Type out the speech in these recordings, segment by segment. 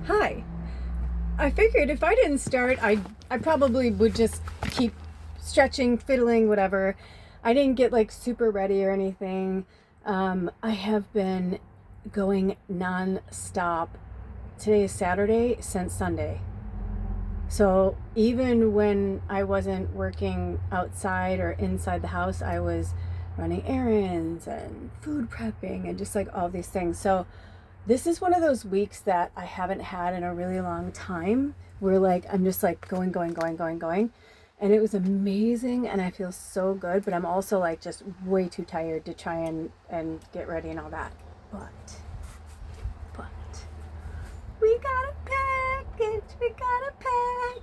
Hi. I figured if I didn't start, I probably would just keep stretching, fiddling, whatever. I didn't get like super ready or anything. I have been going non-stop. Today is Saturday since Sunday. So even when I wasn't working outside or inside the house, I was running errands and food prepping and just like all these things. So this is one of those weeks that I haven't had in a really long time where like I'm just like going. And it was amazing and I feel so good, but I'm also like just way too tired to try and get ready and all that. But we got a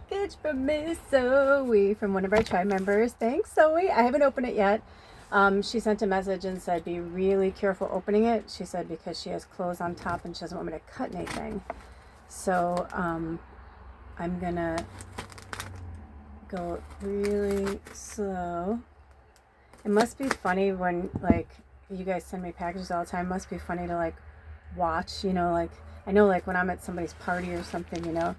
package from Miss Zoe, from one of our tribe members. Thanks, Zoe. I haven't opened it yet. She sent a message and said, be really careful opening it. She said, because she has clothes on top and she doesn't want me to cut anything. So, I'm gonna go really slow. It must be funny when, like, you guys send me packages all the time. It must be funny to, like, watch, like, I know, like, when I'm at somebody's party or something, you're,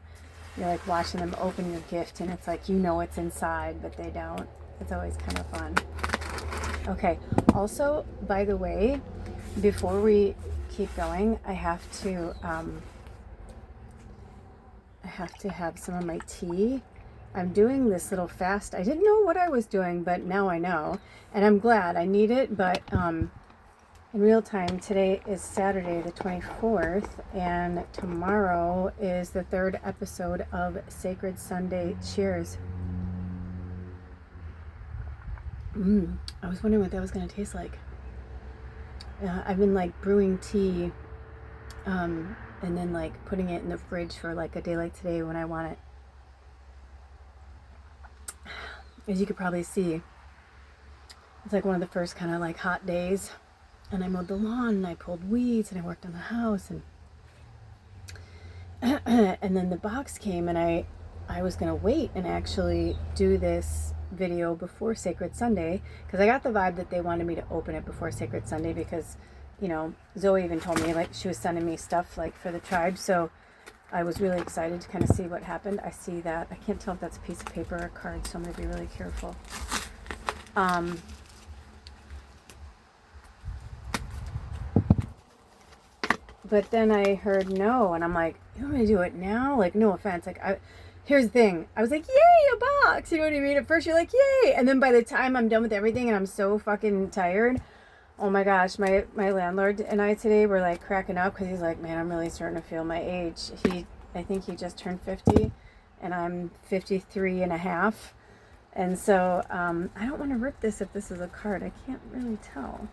like, watching them open your gift, and it's like, what's inside, but they don't. It's always kind of fun. Okay, also, by the way, before we keep going, I have to have some of my tea. I'm doing this little fast. I didn't know what I was doing, but now I know, and I'm glad. I need it, but in real time, today is Saturday the 24th, and tomorrow is the 3rd episode of Sacred Sunday Cheers. I was wondering what that was going to taste like. I've been like brewing tea and then like putting it in the fridge for like a day like today when I want it. As you could probably see, it's like one of the first kind of like hot days, and I mowed the lawn and I pulled weeds and I worked on the house, and and then the box came, and I was going to wait and actually do this video before Sacred Sunday, because I got the vibe that they wanted me to open it before Sacred Sunday, because Zoe even told me like she was sending me stuff like for the tribe, so I was really excited to kind of see what happened. I see that, I can't tell if that's a piece of paper or a card, so I'm going to be really careful. But then I heard no, and I'm like, you want me to do it now? Like, no offense, like here's the thing. I was like, yay, a box. You know what I mean? At first you're like, yay. And then by the time I'm done with everything and I'm so fucking tired, oh my gosh, my landlord and I today were like cracking up, because he's like, man, I'm really starting to feel my age. I think he just turned 50 and I'm 53 and a half. And so I don't want to rip this if this is a card. I can't really tell.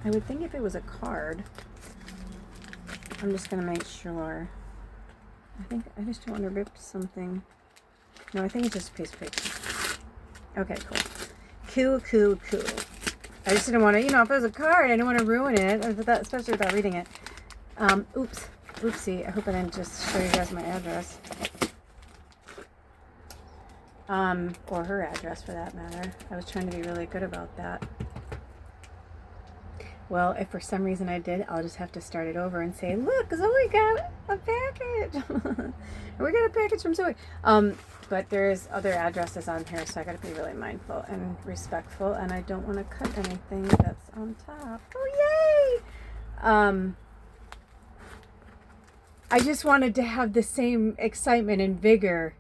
I would think if it was a card, I'm just going to make sure. I just don't want to rip something. No, I think it's just a piece of paper. Okay, cool. I just didn't want to, if it was a card, I didn't want to ruin it, especially without reading it. Oopsie. I hope I didn't just show you guys my address. Or her address for that matter. I was trying to be really good about that. Well, if for some reason I did, I'll just have to start it over and say, look, Zoe got a package. We got a package from Zoe. But there's other addresses on here, so I got to be really mindful and respectful, and I don't want to cut anything that's on top. Oh, yay! I just wanted to have the same excitement and vigor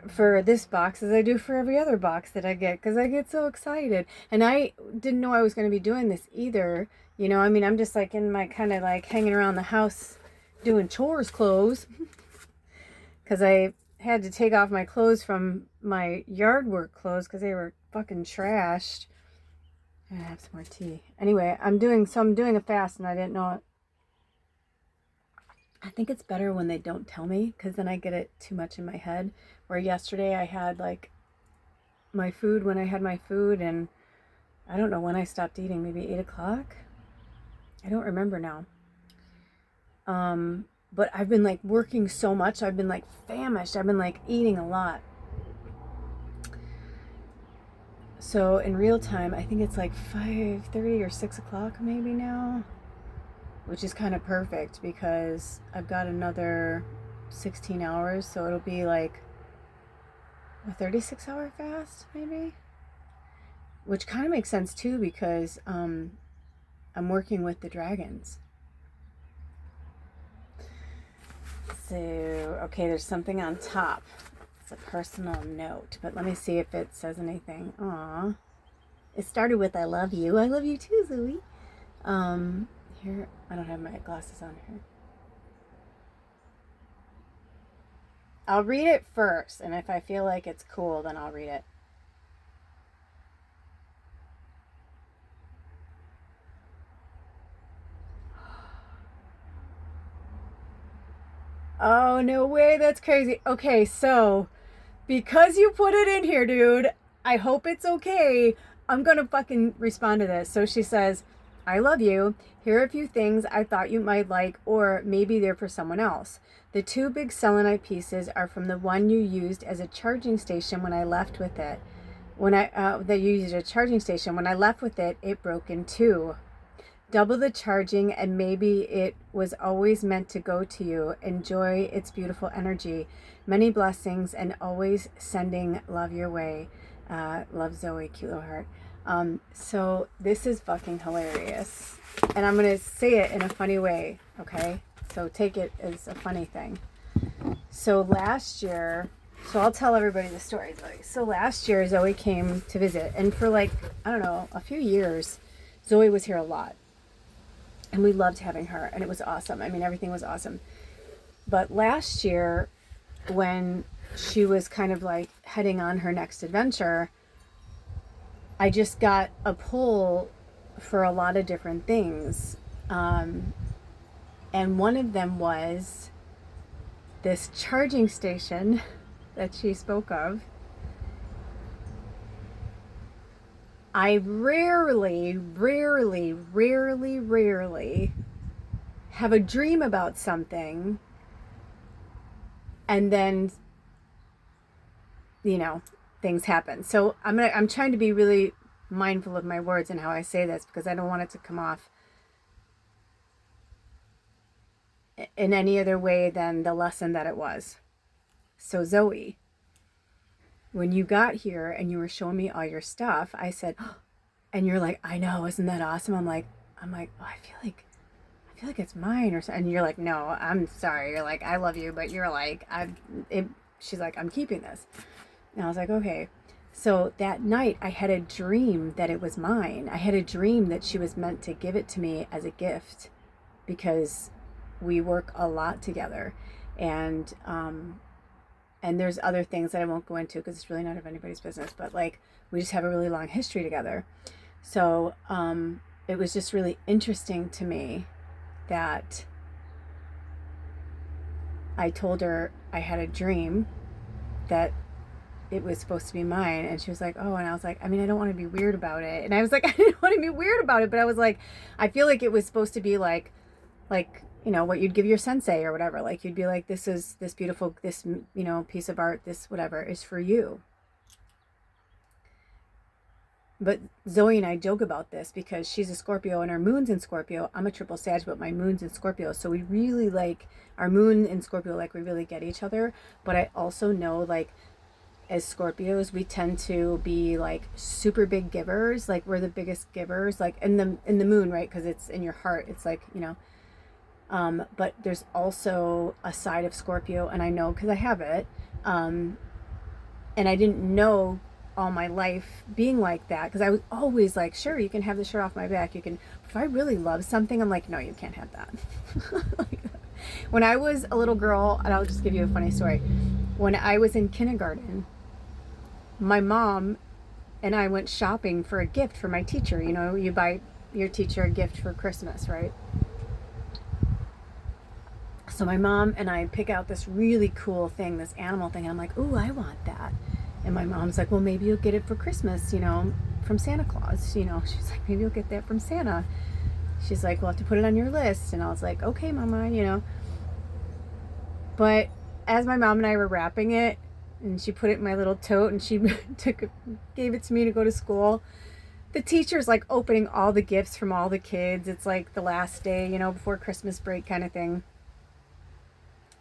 for this box as I do for every other box that I get, because I get so excited. And I didn't know I was going to be doing this either. I'm just like in my kind of like hanging around the house doing chores clothes, because I had to take off my clothes from my yard work clothes because they were fucking trashed. I have some more tea. Anyway, I'm doing a fast and I didn't know it. I think it's better when they don't tell me, because then I get it too much in my head. Where yesterday I had like my food when I had my food, and I don't know when I stopped eating, maybe 8 o'clock. I don't remember now. But I've been like working so much. I've been like famished. I've been like eating a lot. So in real time, I think it's like 5:30 or 6 o'clock maybe now. which is kind of perfect because I've got another 16 hours, so it'll be like a 36-hour fast, maybe, which kind of makes sense too because I'm working with the dragons. So, okay, there's something on top. It's a personal note, but let me see if it says anything. Aw. It started with I love you. I love you too, Zoe. Here, I don't have my glasses on here. I'll read it first, and if I feel like it's cool, then I'll read it. Oh, no way. That's crazy. Okay, so because you put it in here, dude, I hope it's okay. I'm going to fucking respond to this. So she says, I love you. Here are a few things I thought you might like, or maybe they're for someone else. The 2 big selenite pieces are from the one you used as a charging station when I left with it. That you used as a charging station. When I left with it, it broke in 2. Double the charging, and maybe it was always meant to go to you. Enjoy its beautiful energy. Many blessings, and always sending love your way. Love, Zoe. Cute little heart. So this is fucking hilarious. And I'm going to say it in a funny way, okay? So take it as a funny thing. So last year, so I'll tell everybody the story, Zoe. So last year, Zoe came to visit. And for like, I don't know, a few years, Zoe was here a lot. And we loved having her. And it was awesome. I mean, everything was awesome. But last year, when she was kind of like heading on her next adventure, I just got a pull for a lot of different things. And one of them was this charging station that she spoke of. I rarely have a dream about something and then, you know, things happen. So I'm trying to be really mindful of my words and how I say this, because I don't want it to come off in any other way than the lesson that it was. So Zoe, when you got here and you were showing me all your stuff, I said, oh, and you're like, I know, isn't that awesome? I'm like, oh, I feel like it's mine or something. And you're like, no, I'm sorry. You're like, I love you, but you're like, she's like, I'm keeping this. And I was like, okay. So that night I had a dream that it was mine. I had a dream that she was meant to give it to me as a gift because we work a lot together. And there's other things that I won't go into because it's really none of anybody's business, but like we just have a really long history together. So it was just really interesting to me that I told her I had a dream that it was supposed to be mine, and she was like, oh, and I was like, I mean, I don't want to be weird about it. And I was like, I didn't want to be weird about it, but I was like, I feel like it was supposed to be like, you know, what you'd give your sensei or whatever. Like you'd be like, this is this beautiful, this, you know, piece of art, this whatever is for you. But Zoe and I joke about this because she's a Scorpio and her moon's in Scorpio. I'm a triple Sag, but my moon's in Scorpio. So we really like our moon in Scorpio, like we really get each other. But I also know like as Scorpios, we tend to be like super big givers. Like we're the biggest givers, like in the moon, right? Because it's in your heart. It's like, you know, but there's also a side of Scorpio, and I know because I have it. And I didn't know all my life being like that because I was always like, sure, you can have the shirt off my back. You can, if I really love something, I'm like, no, you can't have that. Like, when I was a little girl, and I'll just give you a funny story. When I was in kindergarten, my mom and I went shopping for a gift for my teacher. You know, you buy your teacher a gift for Christmas, right? So my mom and I pick out this really cool thing, this animal thing. And I'm like, ooh, I want that. And my mom's like, well, maybe you'll get it for Christmas, you know, from Santa Claus. You know, she's like, maybe you'll get that from Santa. She's like, we'll have to put it on your list. And I was like, okay, Mama, you know. But as my mom and I were wrapping it, and she put it in my little tote, and she gave it to me to go to school, the teacher's like opening all the gifts from all the kids. It's like the last day, you know, before Christmas break kind of thing.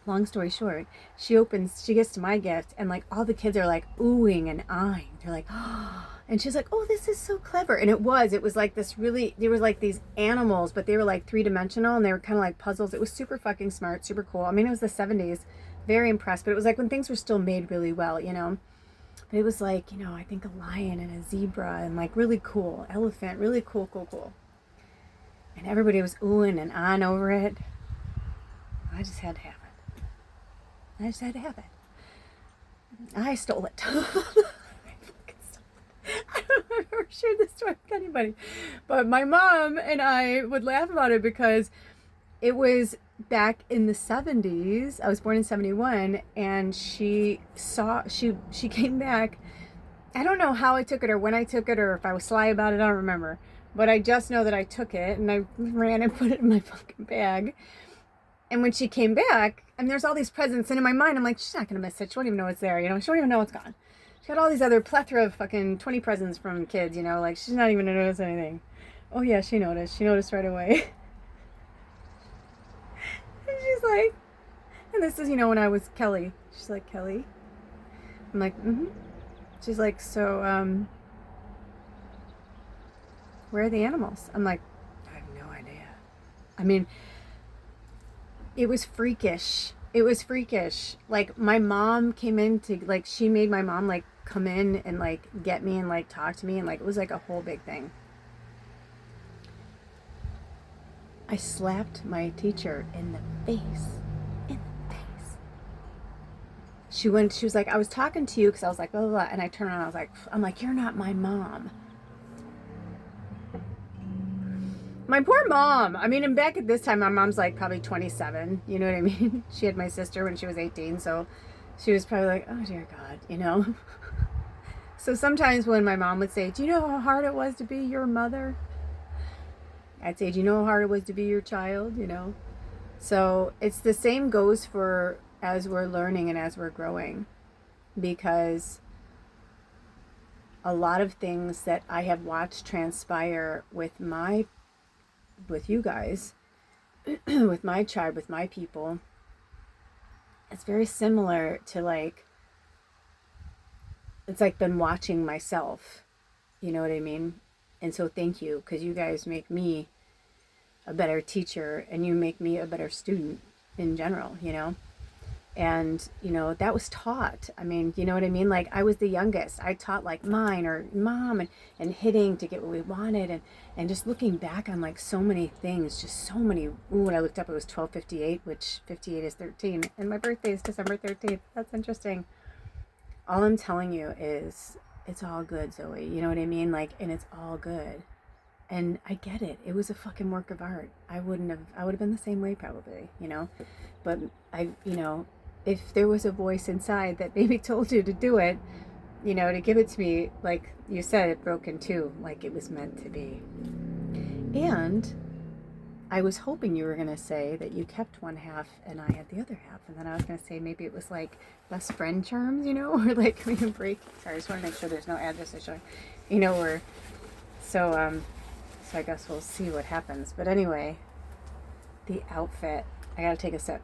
Long story short, she gets to my gift, and like all the kids are like oohing and eyeing. They're like, oh, and she's like, oh, this is so clever. And it was like this really, there was like these animals, but they were like 3-dimensional, and they were kind of like puzzles. It was super fucking smart, super cool. I mean, it was the 70s, very impressed, but it was like when things were still made really well, you know. But it was like, you know, I think a lion and a zebra and like really cool, elephant, really cool, cool, cool. And everybody was oohing and on over it. I just had to have it. I just had to have it. I stole it. I don't know if I've ever shared this story with anybody. But my mom and I would laugh about it because it was back in the 70s. I was born in 71, and she came back. I don't know how I took it or when I took it or if I was sly about it. I don't remember. But I just know that I took it and I ran and put it in my fucking bag. And when she came back, and there's all these presents, and in my mind, I'm like, she's not going to miss it. She won't even know it's there, you know? She won't even know it's gone. She got all these other plethora of fucking 20 presents from kids, you know? Like, she's not even going to notice anything. Oh, yeah, she noticed. She noticed right away. And she's like, and this is, you know, when I was Kelly. She's like, Kelly? I'm like, mm-hmm. She's like, so, where are the animals? I'm like, I have no idea. I mean, it was freakish. It was freakish. Like, my mom came in to, like, she made my mom, like, come in and, like, get me and, like, talk to me. And, like, it was, like, a whole big thing. I slapped my teacher in the face. In the face. She was like, I was talking to you because I was like, blah, blah, blah. And I turned around, I'm like, you're not my mom. My poor mom. I mean, and back at this time, my mom's like probably 27. You know what I mean? She had my sister when she was 18. So she was probably like, oh, dear God, you know? So sometimes when my mom would say, do you know how hard it was to be your mother? I'd say, do you know how hard it was to be your child? You know? So it's the same goes for as we're learning and as we're growing. Because a lot of things that I have watched transpire with you guys, with my tribe, with my people, it's very similar to like, it's like been watching myself, you know what I mean? And so thank you, because you guys make me a better teacher, and you make me a better student in general, you know? And, you know, that was taught. I mean, you know what I mean? Like, I was the youngest. I taught, like, mine or mom and hitting to get what we wanted. And just looking back on, like, so many things, just so many. Ooh, when I looked up, it was 12:58, which 58 is 13. And my birthday is December 13th. That's interesting. All I'm telling you is it's all good, Zoe. You know what I mean? Like, and it's all good. And I get it. It was a fucking work of art. I would have been the same way probably, you know? But you know, if there was a voice inside that maybe told you to do it, you know, to give it to me, like you said, it broke in two, like it was meant to be. And I was hoping you were going to say that you kept one half and I had the other half. And then I was going to say maybe it was like best friend charms, you know, or like we can break. Sorry, I just want to make sure there's no addresses showing, you know, or so I guess we'll see what happens. But anyway, the outfit, I got to take a sip.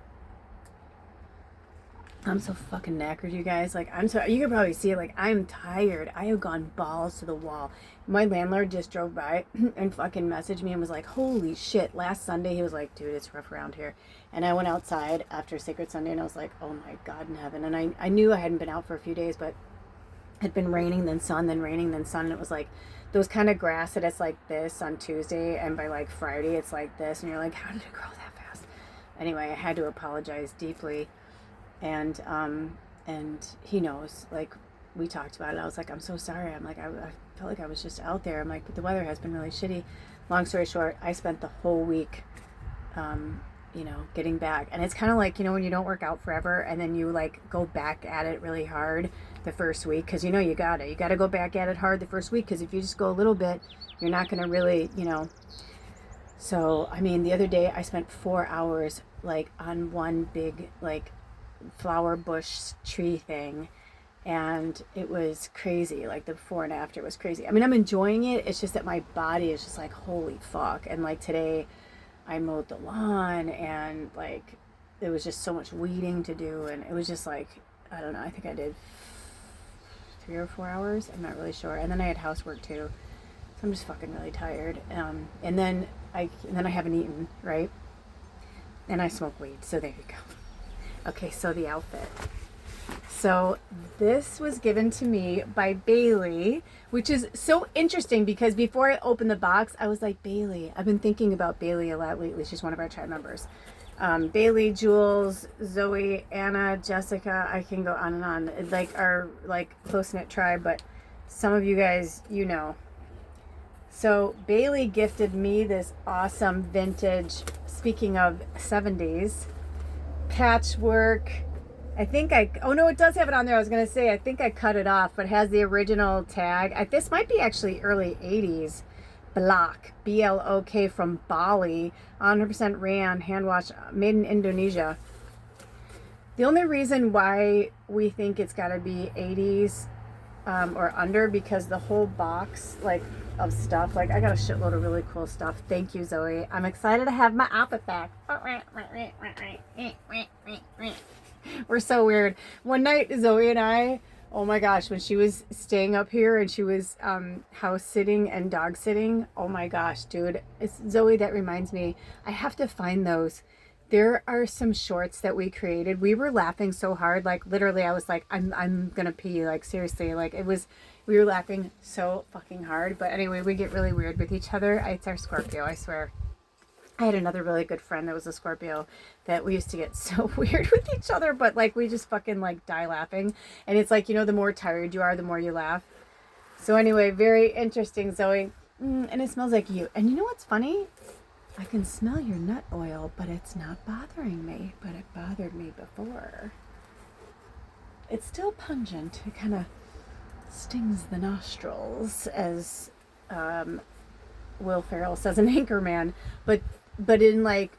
I'm so fucking knackered, you guys. Like, I'm so, you can probably see it. Like, I'm tired. I have gone balls to the wall. My landlord just drove by and fucking messaged me and was like, holy shit. Last Sunday, he was like, dude, it's rough around here. And I went outside after Sacred Sunday and I was like, oh my God in heaven. And I knew I hadn't been out for a few days, but it had been raining, then sun, then raining, then sun. And it was like those kind of grass that it's like this on Tuesday. And by like Friday, it's like this. And you're like, how did it grow that fast? Anyway, I had to apologize deeply. And he knows, like, we talked about it. I was like, I'm so sorry. I'm like, I felt like I was just out there. I'm like, but the weather has been really shitty. Long story short, I spent the whole week, you know, getting back. And it's kind of like, you know, when you don't work out forever and then you like go back at it really hard the first week. Cause you know, you gotta go back at it hard the first week. Cause if you just go a little bit, you're not going to really, you know. So, I mean, the other day I spent 4 hours like on one big, like, flower bush tree thing, and it was crazy. Like the before and after was crazy. I mean, I'm enjoying it. It's just that my body is just like, holy fuck. And like today I mowed the lawn, and like there was just so much weeding to do, and it was just like, I don't know, I think I did 3 or 4 hours. I'm not really sure. And then I had housework too. So I'm just fucking really tired. And then I haven't eaten, right? And I smoke weed. So there you go. Okay, so the outfit. So this was given to me by Bailey, which is so interesting because before I opened the box, I was like, Bailey. I've been thinking about Bailey a lot lately. She's one of our tribe members. Bailey, Jules, Zoe, Anna, Jessica, I can go on and on. It's like our like close-knit tribe, but some of you guys, you know. So Bailey gifted me this awesome vintage, speaking of 70s, patchwork. Oh no, it does have it on there. I was going to say, I think I cut it off, but it has the original tag. This might be actually early 80s. Block, B-L-O-K, from Bali, 100% rayon, hand wash, made in Indonesia. The only reason why we think it's got to be 80s or under, because the whole box like of stuff, like I got a shitload of really cool stuff. Thank you, Zoe. I'm excited to have my outfit back. We're so weird. One night, Zoe and I, oh my gosh, when she was staying up here and she was house sitting and dog sitting, oh my gosh, dude. It's Zoe, that reminds me, I have to find those. There are some shorts that we created. We were laughing so hard, like literally I was like, I'm gonna pee, like seriously, like we were laughing so fucking hard. But anyway, we get really weird with each other. It's our Scorpio, I swear. I had another really good friend that was a Scorpio that we used to get so weird with each other, but like we just fucking like die laughing. And it's like, you know, the more tired you are, the more you laugh. So anyway, very interesting, Zoe. And it smells like you. And you know what's funny? I can smell your nut oil, but it's not bothering me. But it bothered me before. It's still pungent. It kind of stings the nostrils, as Will Ferrell says in Anchorman. But in like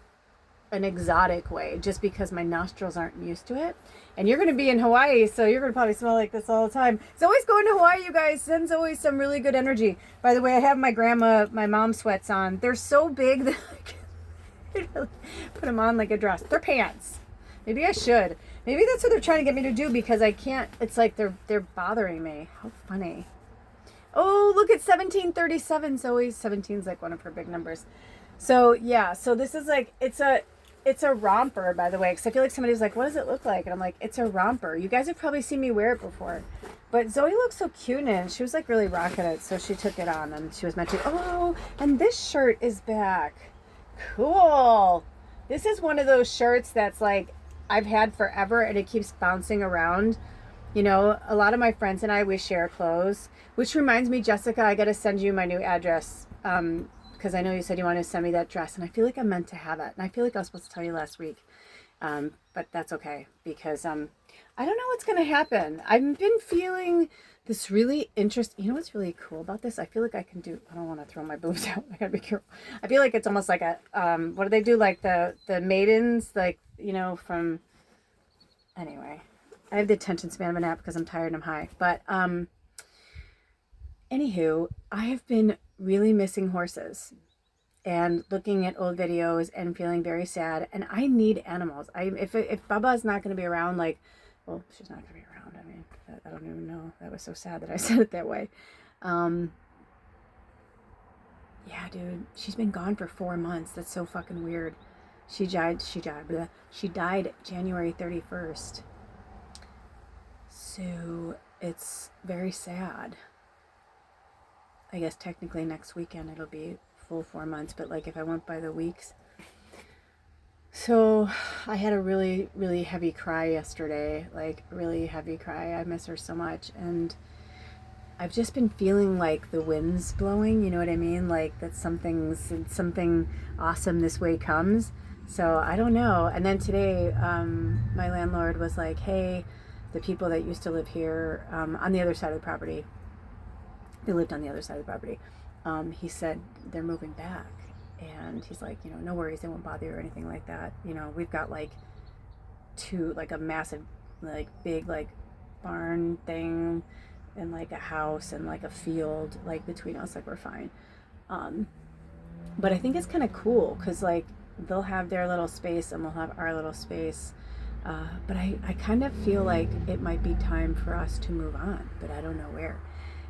an exotic way, just because my nostrils aren't used to it. And you're going to be in Hawaii, so you're going to probably smell like this all the time. It's always going to Hawaii, you guys. Sends always some really good energy. By the way, I have my mom sweats on. They're so big that I can really put them on like a dress. They're pants. Maybe I should. Maybe that's what they're trying to get me to do, because I can't. It's like they're bothering me. How funny. Oh, look at 1737. Zoe. 17 is like one of her big numbers. So yeah, so this is like, it's a romper, by the way, because I feel like somebody's like, what does it look like? And I'm like, it's a romper. You guys have probably seen me wear it before. But Zoe looks so cute in it, and she was like really rocking it, so she took it on, and she was meant to. Oh, and this shirt is back. Cool. This is one of those shirts that's like, I've had forever, and it keeps bouncing around. You know, a lot of my friends and I, we share clothes, which reminds me, Jessica, I got to send you my new address. Because I know you said you wanted to send me that dress, and I feel like I meant to have it. And I feel like I was supposed to tell you last week. But that's okay, because I don't know what's going to happen. I've been feeling this really interesting. You know what's really cool about this? I feel like I can do, I don't want to throw my boobs out. I got to be careful. I feel like it's almost like a, what do they do? Like the maidens, like, you know, from, anyway. I have the attention span of an app because I'm tired and I'm high. But, anywho, I have been really missing horses and looking at old videos and feeling very sad, and I need animals. If Bubba's not going to be around, like, well, she's not going to be around. I mean, I don't even know. That was so sad that I said it that way. Yeah, dude, she's been gone for 4 months. That's so fucking weird. She died January 31st. So it's very sad. I guess technically next weekend it'll be full 4 months, but like if I went by the weeks. So I had a really, really heavy cry yesterday, like really heavy cry. I miss her so much, and I've just been feeling like the wind's blowing, you know what I mean? Like that something awesome this way comes. So I don't know. And then today, my landlord was like, hey, the people that used to live here on the other side of the property, they lived on the other side of the property. He said they're moving back, and he's like, you know, no worries, they won't bother you or anything like that. You know, we've got like a massive, like big, like barn thing and like a house and like a field like between us, like we're fine. But I think it's kind of cool because like they'll have their little space and we'll have our little space. But I kind of feel like it might be time for us to move on, but I don't know where.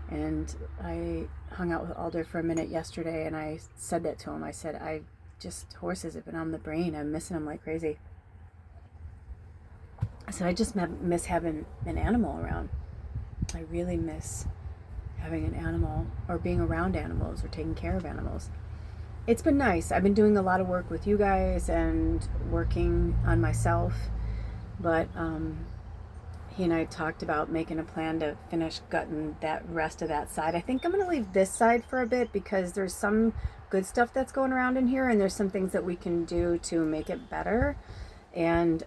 And I hung out with Alder for a minute yesterday, and I said that to him. I said, horses have been on the brain. I'm missing them like crazy. I said, I just miss having an animal around. I really miss having an animal or being around animals or taking care of animals. It's been nice. I've been doing a lot of work with you guys and working on myself, but he and I talked about making a plan to finish gutting that rest of that side. I think I'm going to leave this side for a bit because there's some good stuff that's going around in here, and there's some things that we can do to make it better. And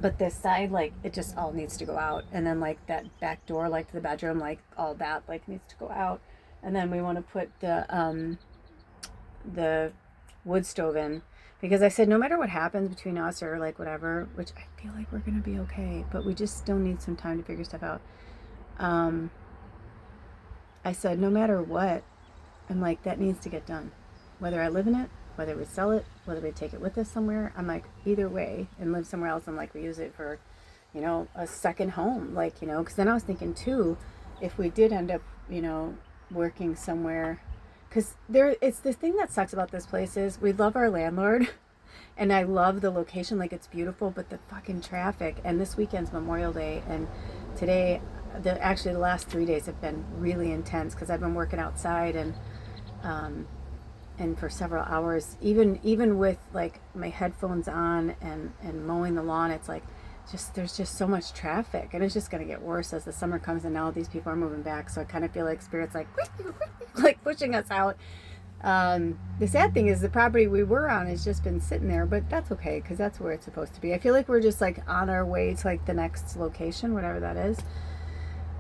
but this side, like, it just all needs to go out. And then like that back door, like to the bedroom, like all that like needs to go out. And then we want to put the wood stove in, because I said no matter what happens between us or like whatever, which I feel like we're gonna be okay, but we just still need some time to figure stuff out. I said no matter what, I'm like, that needs to get done, whether I live in it, whether we sell it, whether we take it with us somewhere. I'm like, either way, and live somewhere else. I'm like, we use it for, you know, a second home, like, you know, because then I was thinking too, if we did end up, you know, working somewhere, because it's the thing that sucks about this place is we love our landlord and I love the location, like it's beautiful, but the fucking traffic. And this weekend's Memorial Day, and today, actually the last 3 days have been really intense because I've been working outside and for several hours, even with like my headphones on and mowing the lawn. It's like there's just so much traffic, and it's just going to get worse as the summer comes, and now these people are moving back. So I kind of feel like Spirit's like like pushing us out. The sad thing is the property we were on has just been sitting there, but that's okay because that's where it's supposed to be. I feel like we're just like on our way to like the next location, whatever that is.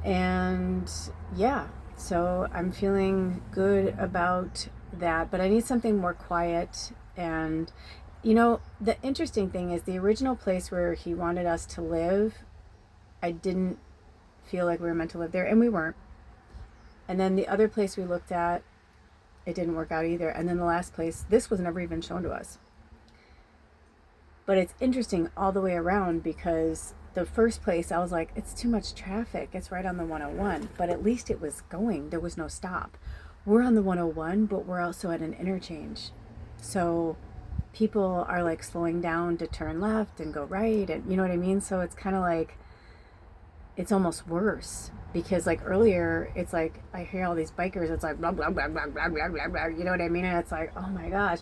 And yeah, so I'm feeling good about that, but I need something more quiet. And you know, the interesting thing is the original place where he wanted us to live, I didn't feel like we were meant to live there, and we weren't. And then the other place we looked at, it didn't work out either. And then the last place, this was never even shown to us. But it's interesting all the way around, because the first place I was like, it's too much traffic. It's right on the 101, but at least it was going. There was no stop. We're on the 101, but we're also at an interchange. So people are like slowing down to turn left and go right, and you know what I mean? So it's kind of like, it's almost worse, because like earlier it's like I hear all these bikers, it's like blah blah blah blah blah blah blah blah, you know what I mean? And it's like, oh my gosh.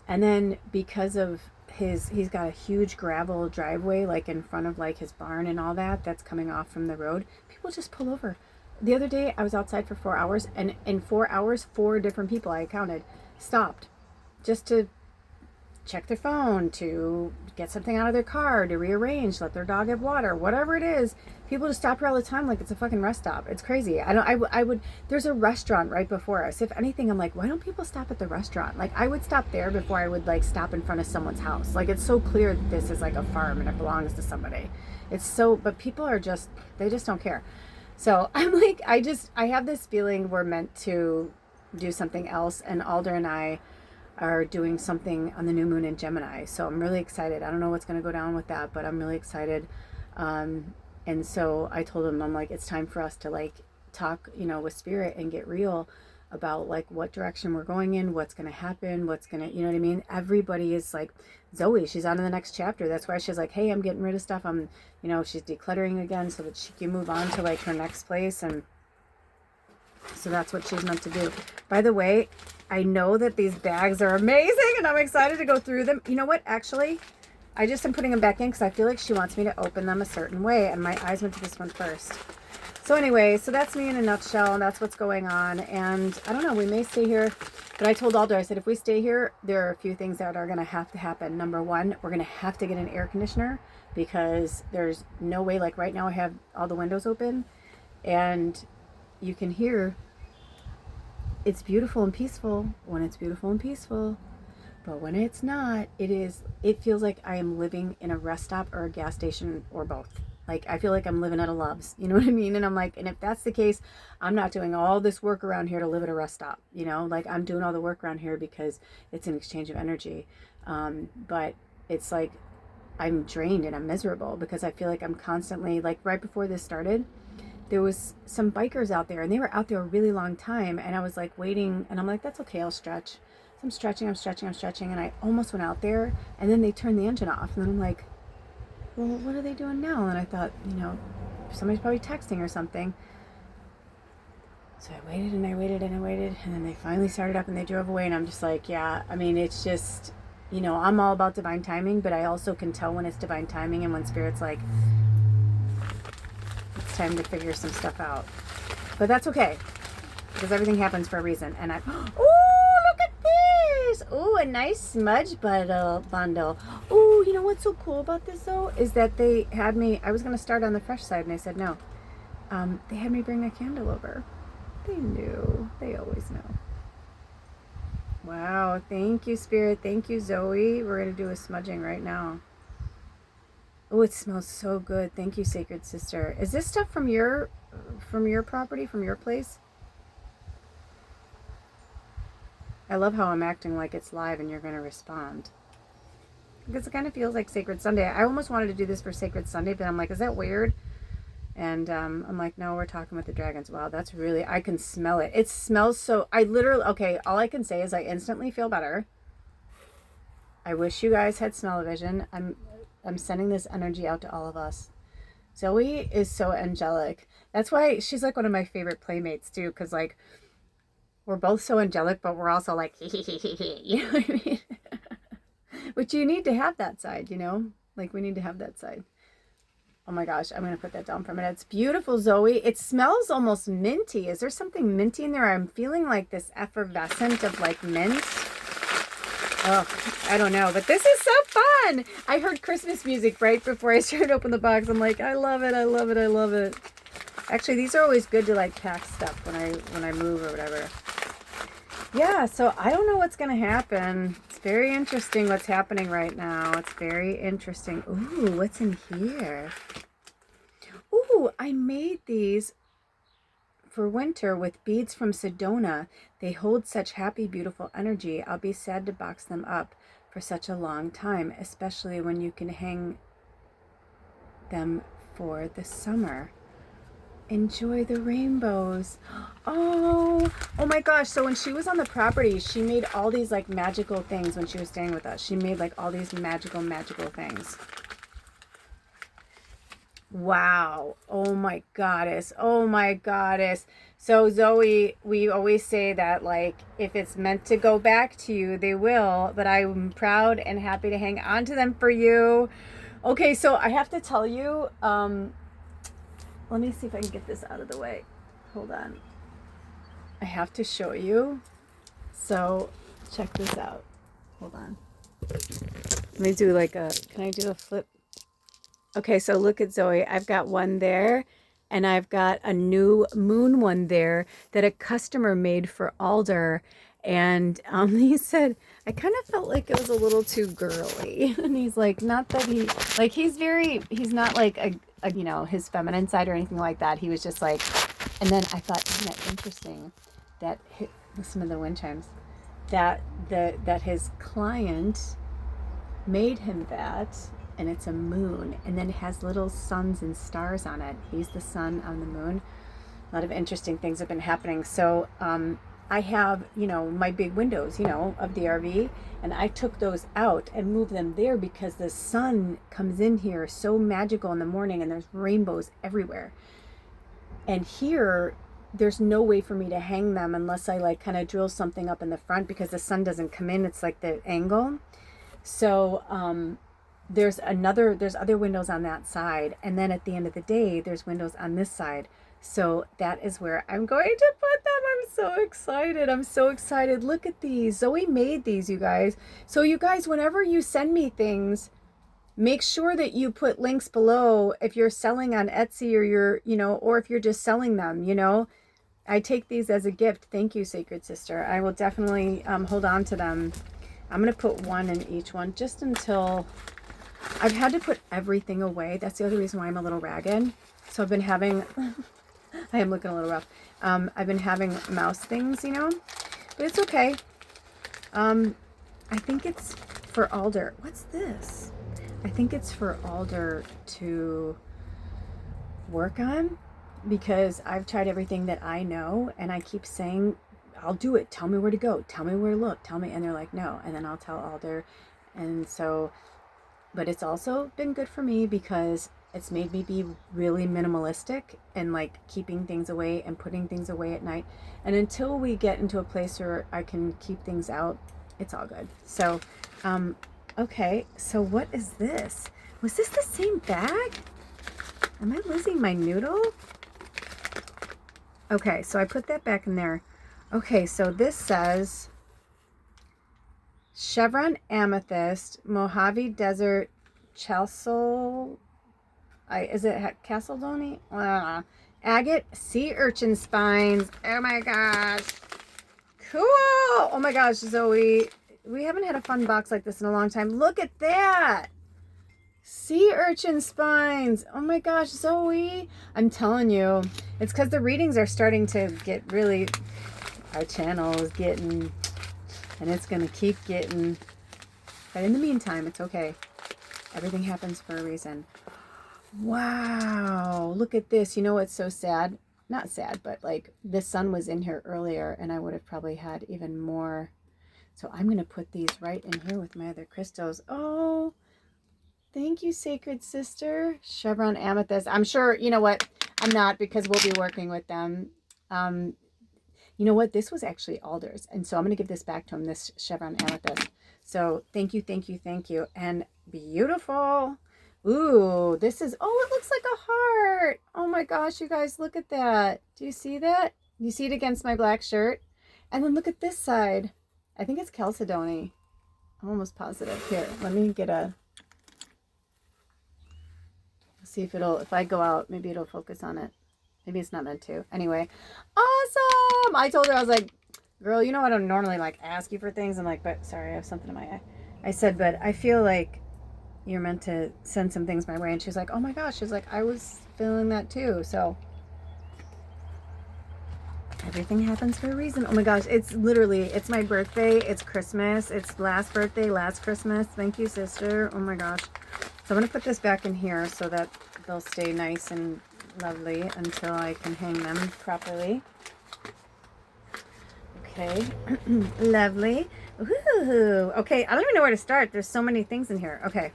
And then because of he's got a huge gravel driveway like in front of like his barn and all that, that's coming off from the road, people just pull over. The other day I was outside for 4 hours, and in 4 hours 4 different people, I counted, stopped just to check their phone, to get something out of their car, to rearrange, let their dog have water, whatever it is. People just stop here all the time like it's a fucking rest stop. It's crazy. I would there's a restaurant right before us. If anything, I'm like, why don't people stop at the restaurant? Like I would stop there before I would like stop in front of someone's house. Like it's so clear that this is like a farm and it belongs to somebody. It's so, but people are just, they just don't care. So I'm like, I have this feeling we're meant to do something else, and Alder and I are doing something on the new moon in Gemini. So I'm really excited. I don't know what's going to go down with that, but I'm really excited. And so I told him, I'm like, it's time for us to like talk, you know, with Spirit and get real about like what direction we're going in, what's going to happen, what's going to, you know what I mean? Everybody is like, Zoe, she's on to the next chapter. That's why she's like, hey, I'm getting rid of stuff. I'm, you know, she's decluttering again so that she can move on to like her next place. And so that's what she's meant to do. By the way, I know that these bags are amazing and I'm excited to go through them. You know what? Actually, I just am putting them back in because I feel like she wants me to open them a certain way, and my eyes went to this one first. So anyway, so that's me in a nutshell, and that's what's going on. And I don't know, we may stay here, but I told Alder, I said, if we stay here, there are a few things that are going to have to happen. Number one, we're going to have to get an air conditioner, because there's no way, like right now I have all the windows open and you can hear, it's beautiful and peaceful when it's beautiful and peaceful. But when it's not, it feels like I am living in a rest stop or a gas station, or both. Like, I feel like I'm living at a Love's, you know what I mean? And I'm like, and if that's the case, I'm not doing all this work around here to live at a rest stop, you know? Like, I'm doing all the work around here because it's an exchange of energy. But it's like, I'm drained and I'm miserable because I feel like I'm constantly, like right before this started, there was some bikers out there and they were out there a really long time. And I was like waiting and I'm like, that's okay, I'll stretch. So I'm stretching. And I almost went out there and then they turned the engine off. And then I'm like, well, what are they doing now? And I thought, you know, somebody's probably texting or something. So I waited and I waited and I waited. And then they finally started up and they drove away. And I'm just like, yeah, I mean, it's just, you know, I'm all about divine timing, but I also can tell when it's divine timing and when Spirit's like, it's time to figure some stuff out. But that's okay, because everything happens for a reason. And oh, look at this. Oh, a nice smudge bundle. Oh, you know what's so cool about this though is that they had me, I was going to start on the fresh side and they said no. They had me bring a candle over. They knew. They always know. Wow, thank you, Spirit. Thank you, Zoe. We're going to do a smudging right now. Oh, it smells so good. Thank you, Sacred Sister. Is this stuff from your property, from your place? I love how I'm acting like it's live and you're going to respond. Because it kind of feels like Sacred Sunday. I almost wanted to do this for Sacred Sunday, but I'm like, is that weird? And I'm like, no, we're talking with the dragons. Wow, that's really, I can smell it. It smells so, I literally, okay, all I can say is I instantly feel better. I wish you guys had smell-o-vision. I'm sending this energy out to all of us. Zoe is so angelic. That's why she's like one of my favorite playmates too, because like, we're both so angelic, but we're also like, you know what I mean? Which you need to have that side, you know? Like, we need to have that side. Oh my gosh, I'm going to put that down for a minute. It's beautiful, Zoe. It smells almost minty. Is there something minty in there? I'm feeling like this effervescent of like mint. Oh, I don't know, but this is so fun. I heard Christmas music right before I started to open the box. I'm like, I love it. I love it. I love it. Actually, these are always good to like pack stuff when I move or whatever. Yeah, so I don't know what's going to happen. It's very interesting what's happening right now. It's very interesting. Ooh, what's in here? Ooh, I made these for winter with beads from Sedona. They hold such happy, beautiful energy. I'll be sad to box them up for such a long time, especially when you can hang them for the summer. Enjoy the rainbows. Oh my gosh. So when she was on the property, she made all these like magical things when she was staying with us. She made like all these magical things. Wow. Oh my goddess. Oh my goddess. So Zoe, we always say that like if it's meant to go back to you, they will, but I'm proud and happy to hang on to them for you. Okay, so I have to tell you, let me see if I can get this out of the way. Hold on. I have to show you. So check this out. Hold on. Let me do like can I do a flip? Okay, so look at Zoe. I've got one there and I've got a new moon one there that a customer made for Alder. And he said, I kind of felt like it was a little too girly. And he's like, not that he's not like a you know, his feminine side or anything like that. He was just like, and then I thought, isn't that interesting that, listen to the wind chimes, that his client made him that, and it's a moon, and then it has little suns and stars on it. He's the sun on the moon. A lot of interesting things have been happening. So I have, you know, my big windows, you know, of the RV, and I took those out and moved them there because the sun comes in here so magical in the morning and there's rainbows everywhere. And here, there's no way for me to hang them unless I like kind of drill something up in the front because the sun doesn't come in. It's like the angle. So there's other windows on that side. And then at the end of the day, there's windows on this side. So that is where I'm going to put them. I'm so excited. I'm so excited. Look at these. Zoe made these, you guys. So you guys, whenever you send me things, make sure that you put links below if you're selling on Etsy or you're, you know, or if you're just selling them, you know. I take these as a gift. Thank you, Sacred Sister. I will definitely hold on to them. I'm going to put one in each one just until I've had to put everything away. That's the other reason why I'm a little ragged. So I've been having, I am looking a little rough. I've been having mouse things, you know, but it's okay. I think it's for Alder. What's this? I think it's for Alder to work on, because I've tried everything that I know, and I keep saying, I'll do it. Tell me where to go. Tell me where to look. Tell me. And they're like, no. And then I'll tell Alder. And so, but it's also been good for me because it's made me be really minimalistic and like keeping things away and putting things away at night. And until we get into a place where I can keep things out, it's all good. So, okay. So what is this? Was this the same bag? Am I losing my noodle? Okay, so I put that back in there. Okay, so this says Chevron Amethyst, Mojave Desert, Chalcedony. Is it Chalcedony? Agate, Sea Urchin Spines. Oh my gosh. Cool. Oh my gosh, Zoe. We haven't had a fun box like this in a long time. Look at that. Sea Urchin Spines. Oh my gosh, Zoe. I'm telling you, it's because the readings are starting to get really, our channel is getting, and it's going to keep getting, but in the meantime, it's okay. Everything happens for a reason. Wow, look at this. You know what's so sad? Not sad, but like the sun was in here earlier and I would have probably had even more. So I'm going to put these right in here with my other crystals. Oh, thank you, Sacred Sister. Chevron Amethyst. I'm sure, you know what? I'm not, because we'll be working with them. You know what? This was actually Alder's. And so I'm going to give this back to him, this Chevron Amethyst. So thank you, thank you, thank you. And beautiful. Ooh, this is, oh, it looks like a heart. Oh my gosh, you guys, look at that. Do you see that? You see it against my black shirt? And then look at this side. I think it's Chalcedony. I'm almost positive. Here, let me get a, see if it'll, if I go out, maybe it'll focus on it. Maybe it's not meant to. Anyway, awesome. I told her, I was like, girl, you know, I don't normally like ask you for things. I'm like, but sorry, I have something in my eye. I said, but I feel like you're meant to send some things my way. And she's like, oh my gosh. She's like, I was feeling that too. So everything happens for a reason. Oh my gosh. It's literally, it's my birthday. It's Christmas. It's last birthday, last Christmas. Thank you, sister. Oh my gosh. So I'm going to put this back in here so that they'll stay nice and lovely until I can hang them properly. Okay. Lovely. Ooh. Okay. I don't even know where to start. There's so many things in here. Okay.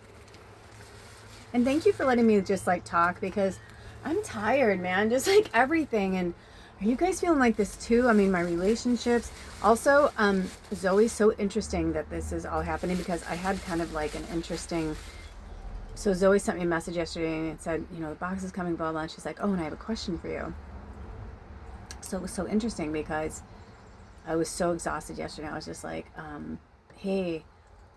And thank you for letting me just like talk, because I'm tired, man. Just like everything. And are you guys feeling like this too? I mean, my relationships. Also, Zoe's so interesting that this is all happening, because I had kind of like an interesting, so Zoe sent me a message yesterday and it said, you know, the box is coming, blah, blah. And she's like, oh, and I have a question for you. So it was so interesting because I was so exhausted yesterday. I was just like, hey,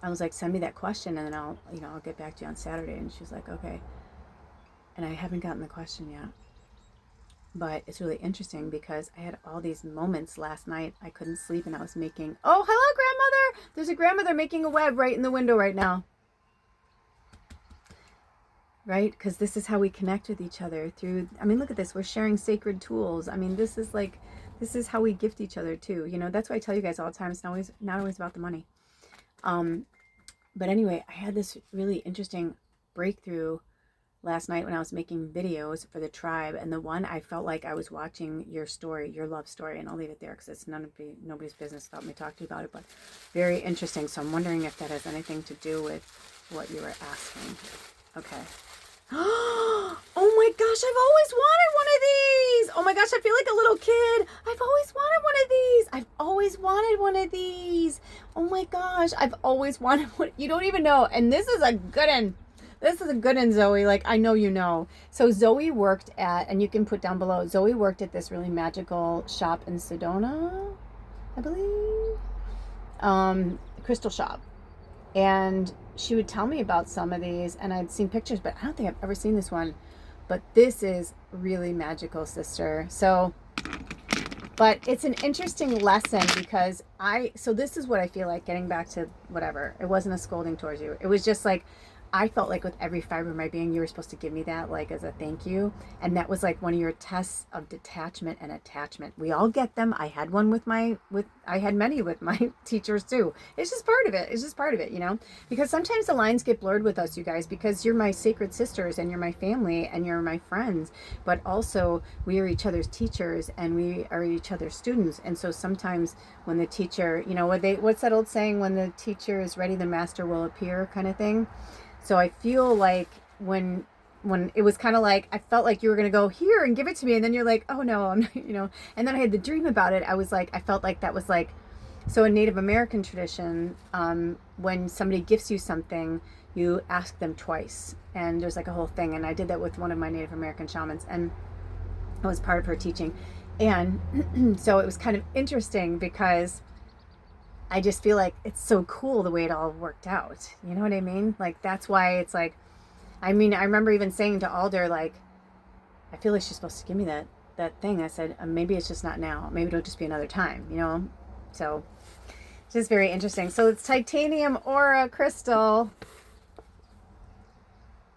I was like, send me that question and then I'll, you know, I'll get back to you on Saturday. And she's like, okay. And I haven't gotten the question yet. But it's really interesting because I had all these moments last night. I couldn't sleep and I was making, oh, hello, grandmother. There's a grandmother making a web right in the window right now. Right? Because this is how we connect with each other through, I mean, look at this. We're sharing sacred tools. I mean, this is like, this is how we gift each other too. You know, that's why I tell you guys all the time, it's not always about the money. But anyway, I had this really interesting breakthrough last night when I was making videos for the tribe. And the one, I felt like I was watching your story, your love story, and I'll leave it there because it's nobody's business to help me talk to you about it, but very interesting. So I'm wondering if that has anything to do with what you were asking. Okay. Oh my gosh, I've always wanted one of these. Oh my gosh, I feel like a little kid. I've always wanted one of these. I've always wanted one of these. Oh my gosh, I've always wanted one. You don't even know. And this is a good one. This is a good one, Zoe. Like, I know you know. So Zoe worked at, and you can put down below, Zoe worked at this really magical shop in Sedona, I believe. Crystal shop. And she would tell me about some of these, and I'd seen pictures, but I don't think I've ever seen this one. But this is really magical, sister. So, but it's an interesting lesson because so this is what I feel like, getting back to whatever. It wasn't a scolding towards you. It was just like, I felt like with every fiber of my being, you were supposed to give me that, like, as a thank you. And that was like one of your tests of detachment and attachment. We all get them. I had one I had many with my teachers too. It's just part of it. It's just part of it, you know, because sometimes the lines get blurred with us, you guys, because you're my sacred sisters and you're my family and you're my friends, but also we are each other's teachers and we are each other's students. And so sometimes when the teacher, you know, what's that old saying, when the teacher is ready, the master will appear, kind of thing. So I feel like when it was kind of like, I felt like you were going to go here and give it to me. And then you're like, oh no, I'm not, you know, and then I had the dream about it. I was like, I felt like that was like, so in Native American tradition, when somebody gifts you something, you ask them twice. And there's like a whole thing. And I did that with one of my Native American shamans, and it was part of her teaching. And so it was kind of interesting because I just feel like it's so cool the way it all worked out. You know what I mean? Like, that's why it's like, I mean, I remember even saying to Alder, like, I feel like she's supposed to give me that thing. I said, maybe it's just not now. Maybe it'll just be another time, you know? So it's just very interesting. So it's titanium aura crystal.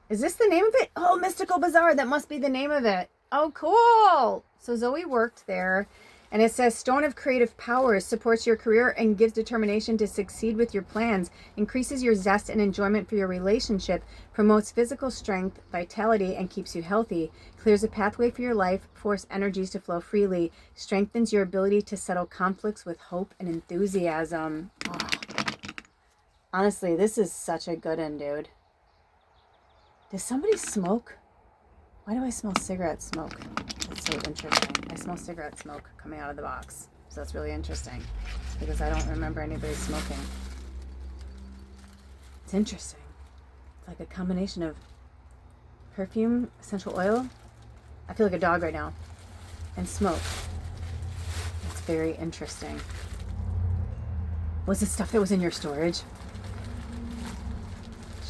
Is this the name of it? Oh, Mystical Bazaar. That must be the name of it. Oh, cool. So Zoe worked there. And it says, Stone of Creative Powers supports your career and gives determination to succeed with your plans, increases your zest and enjoyment for your relationship, promotes physical strength, vitality, and keeps you healthy, clears a pathway for your life, force energies to flow freely, strengthens your ability to settle conflicts with hope and enthusiasm. Oh. Honestly, this is such a good one, dude. Does somebody smoke? Why do I smell cigarette smoke? That's so interesting. I smell cigarette smoke coming out of the box. So that's really interesting because I don't remember anybody smoking. It's interesting. It's like a combination of perfume, essential oil. I feel like a dog right now. And smoke. It's very interesting. Was it stuff that was in your storage?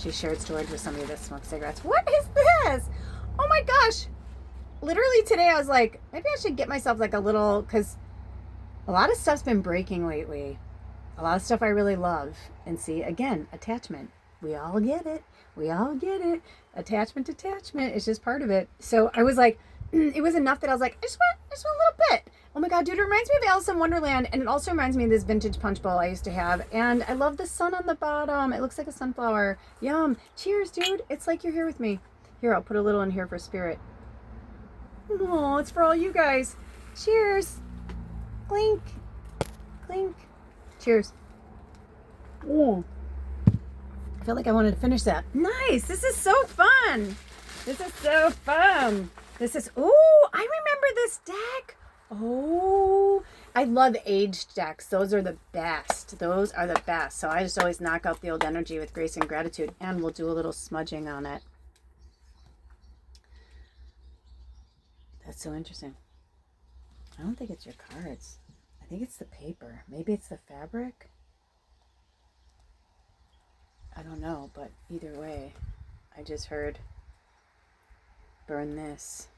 She shared storage with somebody that smoked cigarettes. What is this? Oh my gosh. Literally today I was like, maybe I should get myself like a little, because a lot of stuff's been breaking lately. A lot of stuff I really love. And see, again, attachment. We all get it. We all get it. Attachment. It's just part of it. So I was like, it was enough that I was like, I just want a little bit. Oh my God, dude, it reminds me of Alice in Wonderland. And it also reminds me of this vintage punch bowl I used to have. And I love the sun on the bottom. It looks like a sunflower. Yum. Cheers, dude. It's like you're here with me. Here, I'll put a little in here for spirit. Oh, it's for all you guys. Cheers. Clink. Clink. Cheers. Oh. I feel like I wanted to finish that. Nice. This is so fun. This is so fun. This is, oh, I remember this deck. Oh, I love aged decks. Those are the best. Those are the best. So I just always knock out the old energy with grace and gratitude, and we'll do a little smudging on it. That's so interesting. I don't think it's your cards. I think it's the paper. Maybe it's the fabric. I don't know, but either way, I just heard burn this.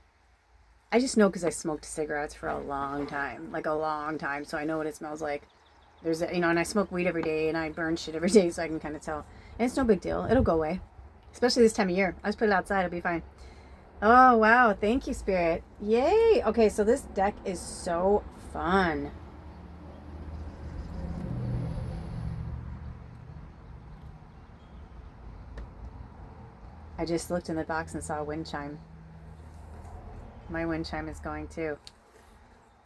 I just know because I smoked cigarettes for a long time, like a long time, so I know what it smells like. There's a, you know, and I smoke weed every day and I burn shit every day, so I can kind of tell. And it's no big deal. It'll go away, especially this time of year. I just put it outside. It'll be fine. Oh, wow. Thank you, Spirit. Yay. Okay, so this deck is so fun. I just looked in the box and saw a wind chime. My wind chime is going too.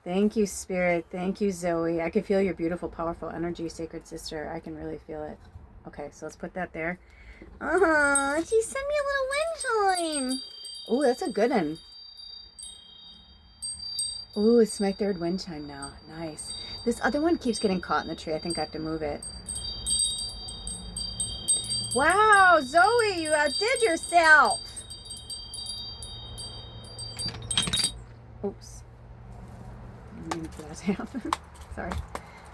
Thank you, Spirit. Thank you, Zoe. I can feel your beautiful, powerful energy, Sacred Sister. I can really feel it. Okay, so let's put that there. She sent me a little wind chime. Oh, that's a good one. Oh, it's my third wind chime now. Nice. This other one keeps getting caught in the tree. I think I have to move it. Wow, Zoe, you outdid yourself. Oops. I didn't mean for that to happen. Sorry.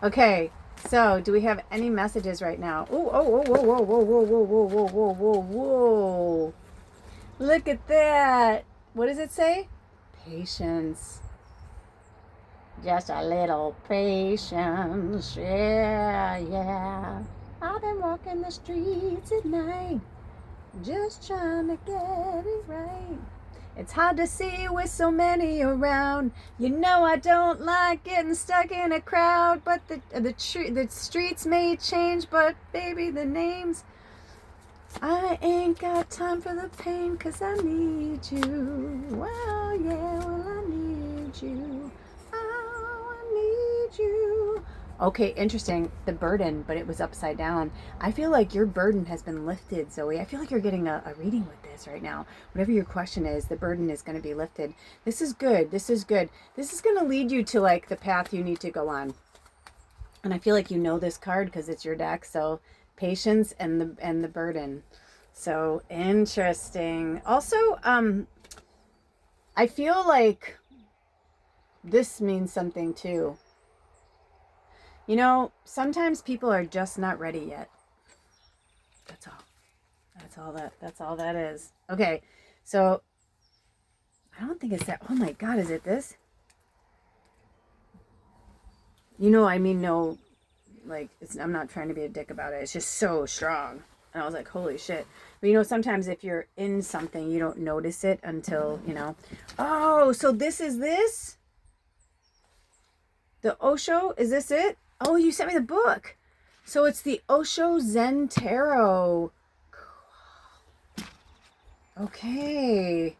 Okay, so do we have any messages right now? Oh, whoa, whoa, whoa, whoa, whoa, whoa, whoa, whoa, whoa, whoa, whoa. Look at that. What does it say? Patience. Just a little patience. Yeah, yeah. I've been walking the streets at night. Just trying to get it right. It's hard to see with so many around. You know I don't like getting stuck in a crowd. But the streets may change, but baby, the names. I ain't got time for the pain, 'cause I need you. Well, yeah, well, I need you. Oh, I need you. Okay, interesting. The burden, but it was upside down. I feel like your burden has been lifted, Zoe. I feel like you're getting a reading with this right now. Whatever your question is, the burden is going to be lifted. This is good. This is good. This is going to lead you to like the path you need to go on. And I feel like you know this card because it's your deck. So patience and the burden. So interesting. Also, I feel like this means something too. You know, sometimes people are just not ready yet. That's all. That's all that is. Okay. So I don't think it's that. Oh my God, is it this? You know, I mean, no, like, I'm not trying to be a dick about it. It's just so strong. And I was like, holy shit. But you know, sometimes if you're in something, you don't notice it until, you know. Oh, so this is this? The Osho? Is this it? Oh, you sent me the book. So it's the Osho Zen Tarot. Cool. Okay.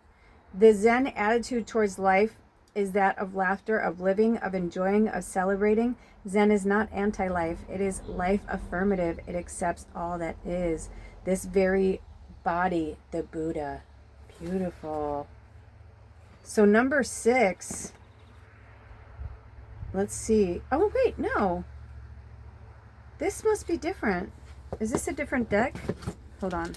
The Zen attitude towards life is that of laughter, of living, of enjoying, of celebrating. Zen is not anti-life. It is life affirmative. It accepts all that is. This very body, the Buddha. Beautiful. So number 6. Let's see. Oh, wait, no. This must be different. Is this a different deck? Hold on.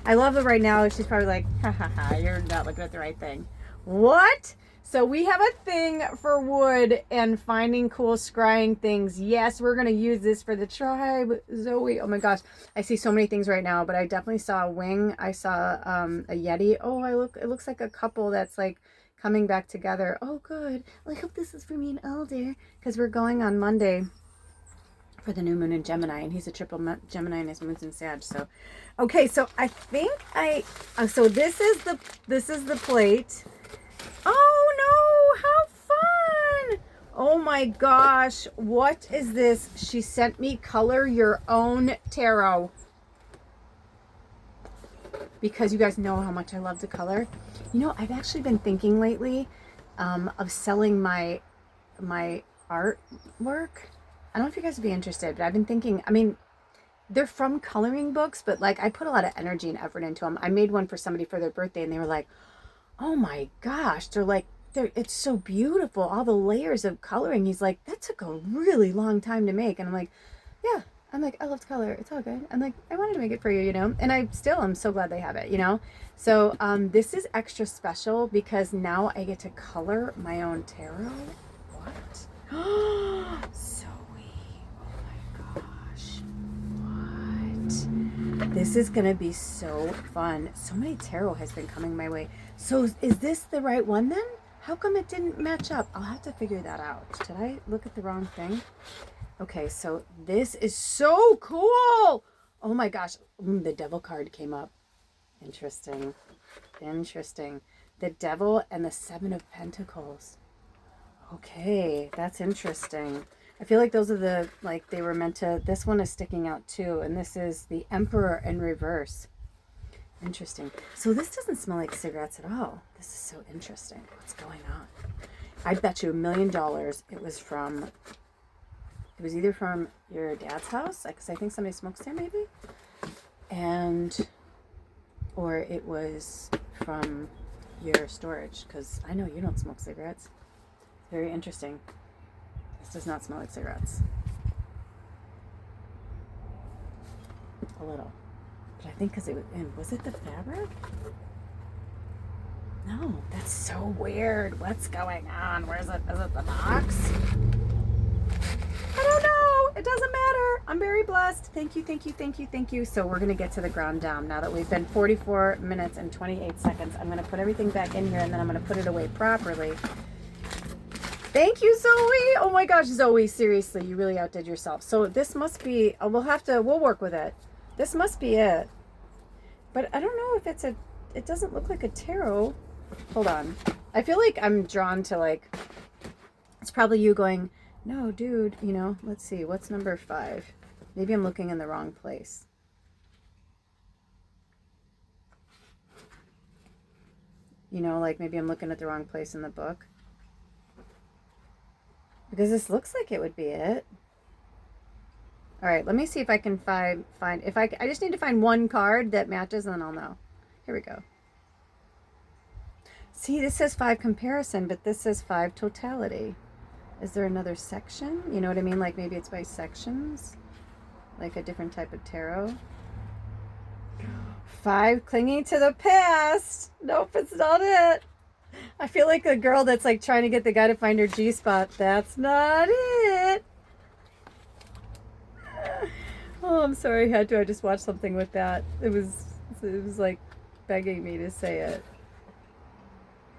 I love it right now. She's probably like, ha ha ha, you're not looking at the right thing. What? So we have a thing for wood and finding cool scrying things. Yes, we're going to use this for the tribe. Zoe, oh my gosh. I see so many things right now, but I definitely saw a wing. I saw a Yeti. Oh, it looks like a couple that's like coming back together. Oh, good. Well, I hope this is for me and Elder, because we're going on Monday for the new moon in Gemini, and he's a triple Gemini and his moon's in Sag. So, okay, so I think so this is the plate. Oh no, how fun. Oh my gosh, what is this? She sent me color your own tarot. Because you guys know how much I love to color. You know, I've actually been thinking lately of selling my artwork. I don't know if you guys would be interested, but I've been thinking, I mean, they're from coloring books, but like I put a lot of energy and effort into them. I made one for somebody for their birthday and they were like, oh my gosh, it's so beautiful. All the layers of coloring. He's like, that took a really long time to make. And I'm like, yeah. I'm like, I love to color. It's all good. I'm like, I wanted to make it for you, you know? And I'm so glad they have it, you know? So this is extra special because now I get to color my own tarot. What? Zoe. Oh my gosh. What? This is going to be so fun. So many tarot has been coming my way. So is this the right one then? How come it didn't match up? I'll have to figure that out. Did I look at the wrong thing? Okay, so this is so cool. Oh my gosh. The devil card came up. Interesting. Interesting. The devil and the 7 of Pentacles. Okay, that's interesting. I feel like those are they were meant to, this one is sticking out too. And this is the Emperor in reverse. Interesting. So this doesn't smell like cigarettes at all. This is so interesting. What's going on? I bet you $1 million it was either from your dad's house, because I think somebody smokes there maybe, or it was from your storage, because I know you don't smoke cigarettes. Very interesting. This does not smell like cigarettes. A little. But I think because it was it the fabric? No, that's so weird. What's going on? Where is it? Is it the box? I don't know. It doesn't matter. I'm very blessed. Thank you, thank you, thank you, thank you. So we're going to get to the ground down now that we've been 44 minutes and 28 seconds. I'm going to put everything back in here and then I'm going to put it away properly. Thank you, Zoe. Oh my gosh, Zoe, seriously, you really outdid yourself. So this must be, we'll work with it. This must be it. But I don't know if it's a, it doesn't look like a tarot. Hold on. I feel like I'm drawn to like, it's probably you going, no, dude, you know, let's see, what's number 5? Maybe I'm looking in the wrong place. You know, like maybe I'm looking at the wrong place in the book. Because this looks like it would be it. All right, let me see if I can find if I just need to find one card that matches and then I'll know. Here we go. See, this says 5 comparison, but this says 5 totality. Is there another section? You know what I mean? Like maybe it's by sections, like a different type of tarot. 5 clinging to the past. Nope, it's not it. I feel like a girl that's like trying to get the guy to find her G-spot. That's not it. Oh, I'm sorry I had to. I just watched something with that. It was like begging me to say it.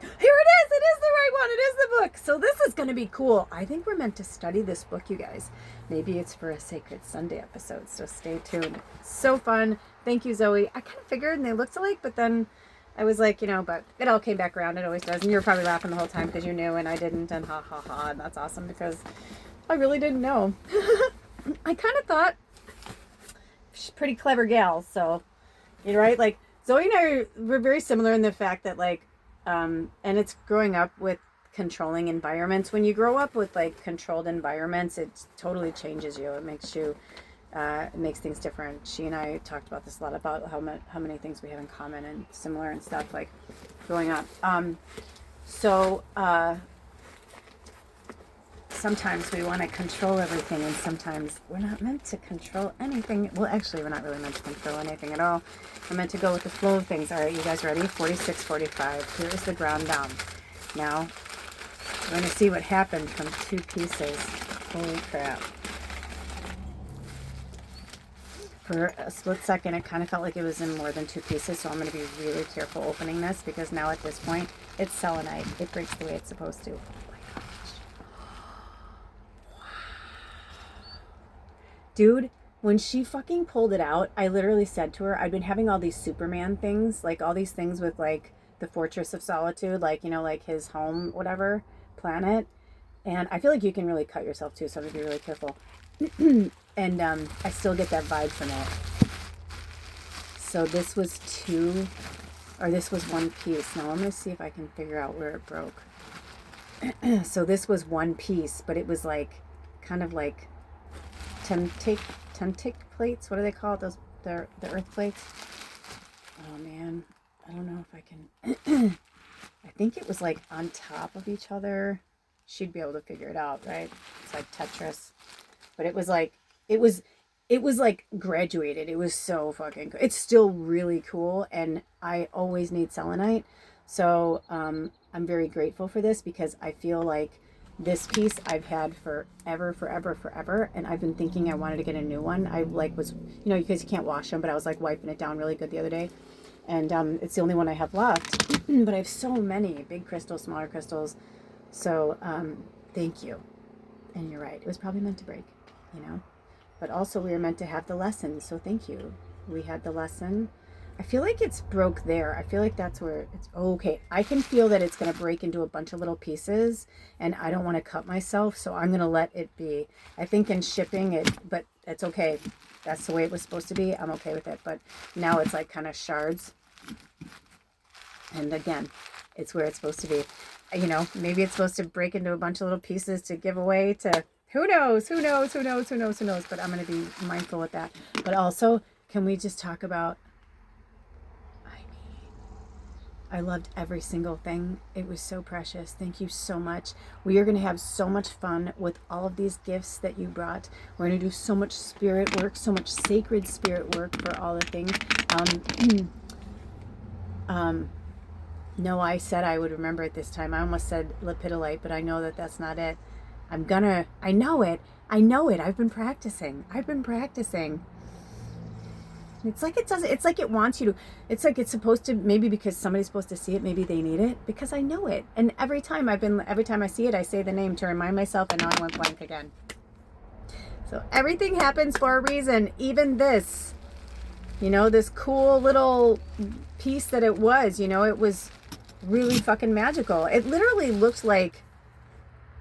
Here it is. It is the right one. It is the book. So this is going to be cool. I think we're meant to study this book, you guys. Maybe it's for a Sacred Sunday episode, so stay tuned. So fun. Thank you, Zoe. I kind of figured and they looked alike, but then I was like, you know, but it all came back around. It always does. And you were probably laughing the whole time because you knew and I didn't. And ha, ha, ha. And that's awesome because I really didn't know. I kind of thought she's a pretty clever gal. So, you're right. Like Zoe and I were very similar in the fact that like, and it's growing up with controlling environments. When you grow up with like controlled environments, it totally changes you. It makes you, it makes things different. She and I talked about this a lot about how many things we have in common and similar and stuff like growing up. Sometimes we want to control everything and sometimes we're not meant to control anything. Well, actually, we're not really meant to control anything at all. We're meant to go with the flow of things. All right, you guys ready? 46, 45. Here is the ground down. Now, we're going to see what happened from 2 pieces. Holy crap. For a split second, it kind of felt like it was in more than 2 pieces, so I'm going to be really careful opening this because now at this point, it's selenite. It breaks the way it's supposed to. Dude, when she fucking pulled it out, I literally said to her, I'd been having all these Superman things, like all these things with like the Fortress of Solitude, like, you know, like his home, whatever, planet. And I feel like you can really cut yourself too, so I'm gonna be really careful. And I still get that vibe from it. So this was 2, or this was 1 piece. Now I'm gonna see if I can figure out where it broke. So this was 1 piece, but it was like, kind of like, Temtic plates. What do they call it? Those the earth plates. Oh man, I don't know if I can. I think it was like on top of each other. She'd be able to figure it out, right? It's like Tetris, but it was like it was like graduated. It was so fucking cool. It's still really cool, and I always need selenite, so I'm very grateful for this because I feel like this piece I've had forever, and I've been thinking I wanted to get a new one. I like was, you know, because you can't wash them, but I was like wiping it down really good the other day, and it's the only one I have left. But I have so many big crystals, smaller crystals, so thank you. And you're right, it was probably meant to break, you know, but also we were meant to have the lesson, so thank you. We had the lesson. I feel like it's broke there. I feel like that's where it's okay. I can feel that it's going to break into a bunch of little pieces and I don't want to cut myself. So I'm going to let it be. I think in shipping it, but it's okay. That's the way it was supposed to be. I'm okay with it. But now it's like kind of shards. And again, it's where it's supposed to be. You know, maybe it's supposed to break into a bunch of little pieces to give away to who knows. But I'm going to be mindful with that. But also, can we just talk about, I loved every single thing. It was so precious. Thank you so much. We are going to have so much fun with all of these gifts that you brought. We're going to do so much spirit work, so much sacred spirit work for all the things. No, I said I would remember it this time. I almost said lepidolite, but I know that that's not it. I know it. I've been practicing. It's like it does. It's like it wants you to. It's like it's supposed to. Maybe because somebody's supposed to see it. Maybe they need it because I know it. And every time I see it, I say the name to remind myself. And now I went blank again. So everything happens for a reason. Even this. you know, this cool little piece that it was, you know, it was really fucking magical. It literally looked like,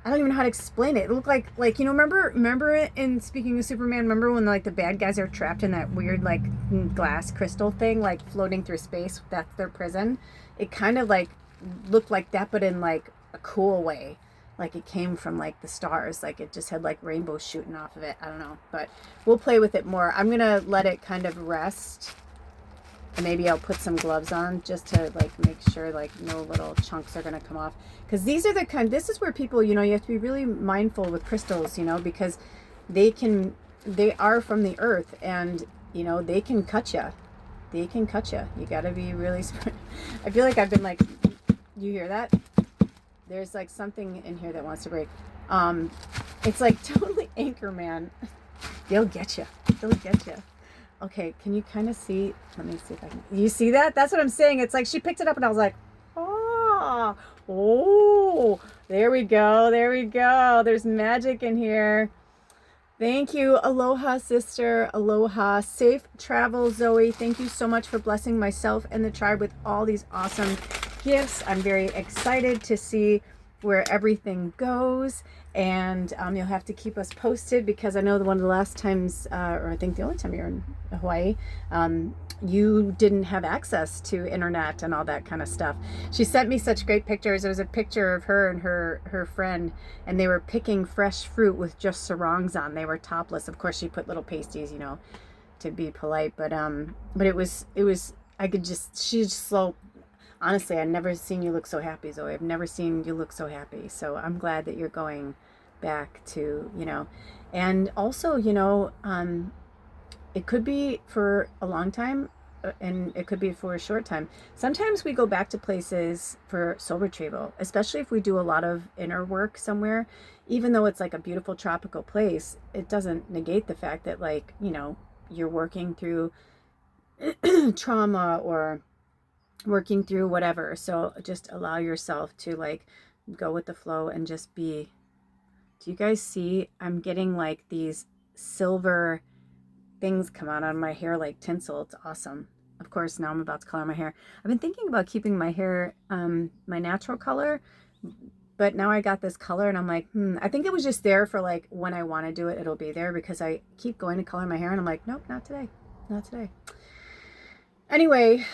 I don't even know how to explain it. It looked like, you know, remember it in, speaking of Superman, remember when like the bad guys are trapped in that weird like glass crystal thing, like floating through space? That's their prison. It kind of like looked like that, but in like a cool way. Like it came from like the stars, like it just had like rainbows shooting off of it. I don't know, but we'll play with it more. I'm gonna let it kind of rest, and maybe I'll put some gloves on just to like make sure like no little chunks are gonna come off, because these are the kind, this is where people, you know, you have to be really mindful with crystals, you know, because they are from the earth, and you know, they can cut you. You gotta be really smart. I feel like I've been like, you hear that? There's like something in here that wants to break. It's like totally Anchorman. They'll get you. Okay, can you kind of see? Let me see if I can. You see that? That's what I'm saying. It's like she picked it up and I was like, oh, there we go. There's magic in here. Thank you. Aloha, sister. Aloha. Safe travel, Zoe. Thank you so much for blessing myself and the tribe with all these awesome gifts. I'm very excited to see where everything goes, and you'll have to keep us posted, because I know that one of the last times, or I think the only time you're in Hawaii, you didn't have access to internet and all that kind of stuff. She sent me such great pictures. There was a picture of her and her friend, and they were picking fresh fruit with just sarongs on. They were topless. Of course, she put little pasties, you know, to be polite, but it was I could just, she's just so, honestly, I've never seen you look so happy, Zoe. I've never seen you look so happy. So I'm glad that you're going back to, you know, and also, you know, it could be for a long time, and it could be for a short time. Sometimes we go back to places for soul retrieval, especially if we do a lot of inner work somewhere. Even though it's like a beautiful tropical place, it doesn't negate the fact that, like, you know, you're working through trauma or working through whatever. So just allow yourself to like go with the flow and just be. Do you guys see? I'm getting like these silver things come out on my hair like tinsel. It's awesome. Of course, now I'm about to color my hair. I've been thinking about keeping my hair my natural color, but now I got this color and I'm like, I think it was just there for like when I want to do it, it'll be there, because I keep going to color my hair and I'm like, nope, not today. Anyway,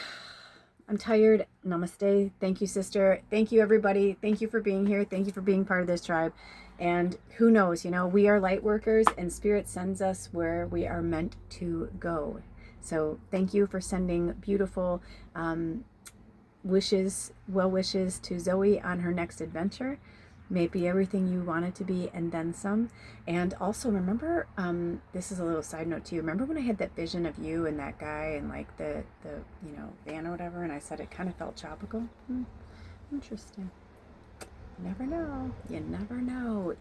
I'm tired. Namaste. Thank you, sister. Thank you, everybody. Thank you for being here. Thank you for being part of this tribe. And who knows, you know, we are light workers, and Spirit sends us where we are meant to go. So thank you for sending beautiful wishes, well wishes to Zoe on her next adventure. May it be everything you want it to be, and then some. And also remember, this is a little side note to you. Remember when I had that vision of you and that guy and like the you know, van or whatever, and I said it kind of felt tropical? Interesting. You never know.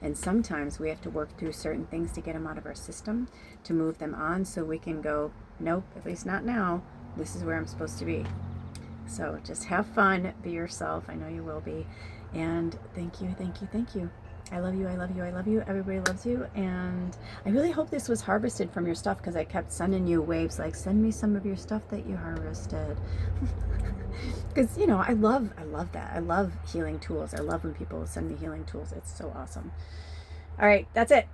And sometimes we have to work through certain things to get them out of our system, to move them on, so we can go, nope, at least not now. This is where I'm supposed to be. So just have fun, be yourself. I know you will be. And thank you. I love you. Everybody loves you. And I really hope this was harvested from your stuff, because I kept sending you waves like, send me some of your stuff that you harvested. Because, you know, I love that. I love healing tools. I love when people send me healing tools. It's so awesome. All right, that's it.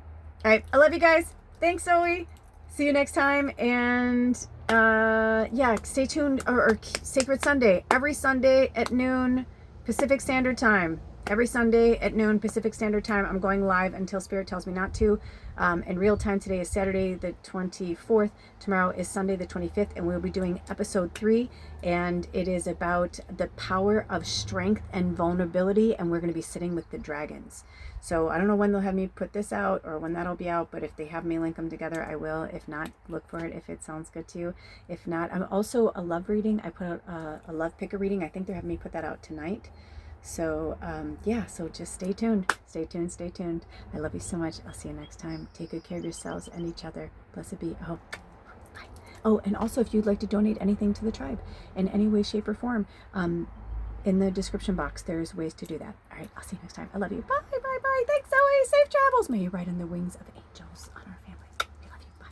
All right, I love you guys. Thanks, Zoe. See you next time. And yeah, stay tuned. Or Sacred Sunday, every Sunday at noon Pacific Standard Time. Every Sunday at noon Pacific Standard Time. I'm going live until Spirit tells me not to. In real time, today is Saturday the 24th. Tomorrow is Sunday the 25th. And we'll be doing episode 3. And it is about the power of strength and vulnerability. And we're going to be sitting with the dragons. So I don't know when they'll have me put this out or when that'll be out. But if they have me link them together, I will. If not, look for it if it sounds good to you. If not, I'm also a love reading. I put out a love picker reading. I think they're having me put that out tonight. So, yeah, so just stay tuned. I love you so much. I'll see you next time. Take good care of yourselves and each other. Blessed be. Oh, bye. Oh, and also if you'd like to donate anything to the tribe in any way, shape, or form, in the description box, there's ways to do that. All right, I'll see you next time. I love you. Bye. Thanks, Zoe. Safe travels. May you ride on the wings of angels on our family. I love you. Bye.